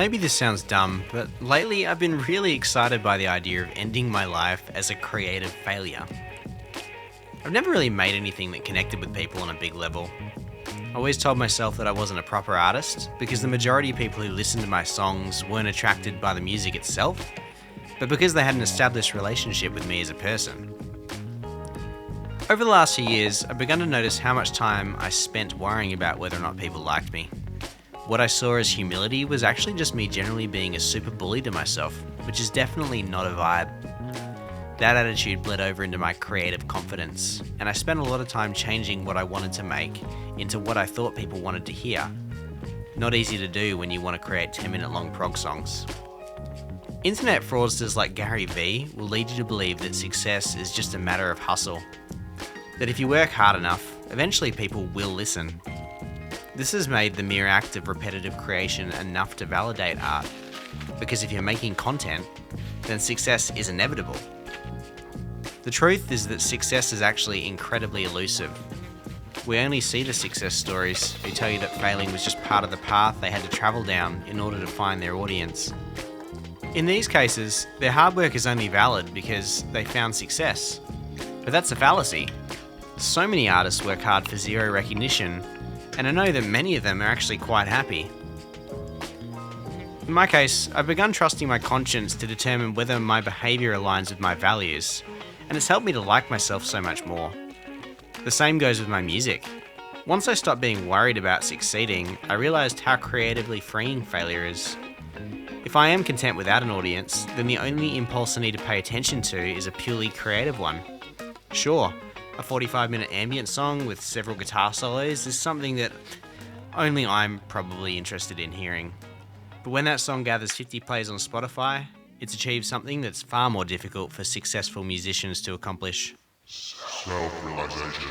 Maybe this sounds dumb, but lately I've been really excited by the idea of ending my life as a creative failure. I've never really made anything that connected with people on a big level. I always told myself that I wasn't a proper artist because the majority of people who listened to my songs weren't attracted by the music itself, but because they had an established relationship with me as a person. Over the last few years, I've begun to notice how much time I spent worrying about whether or not people liked me. What I saw as humility was actually just me generally being a super bully to myself, which is definitely not a vibe. That attitude bled over into my creative confidence, and I spent a lot of time changing what I wanted to make into what I thought people wanted to hear. Not easy to do when you want to create 10-minute long prog songs. Internet fraudsters like Gary Vee will lead you to believe that success is just a matter of hustle. That if you work hard enough, eventually people will listen. This has made the mere act of repetitive creation enough to validate art, because if you're making content, then success is inevitable. The truth is that success is actually incredibly elusive. We only see the success stories who tell you that failing was just part of the path they had to travel down in order to find their audience. In these cases, their hard work is only valid because they found success. But that's a fallacy. So many artists work hard for zero recognition, and I know that many of them are actually quite happy. In my case, I've begun trusting my conscience to determine whether my behaviour aligns with my values, and it's helped me to like myself so much more. The same goes with my music. Once I stopped being worried about succeeding, I realised how creatively freeing failure is. If I am content without an audience, then the only impulse I need to pay attention to is a purely creative one. Sure, a 45-minute ambient song with several guitar solos is something that only I'm probably interested in hearing. But when that song gathers 50 plays on Spotify, it's achieved something that's far more difficult for successful musicians to accomplish. Self-realization.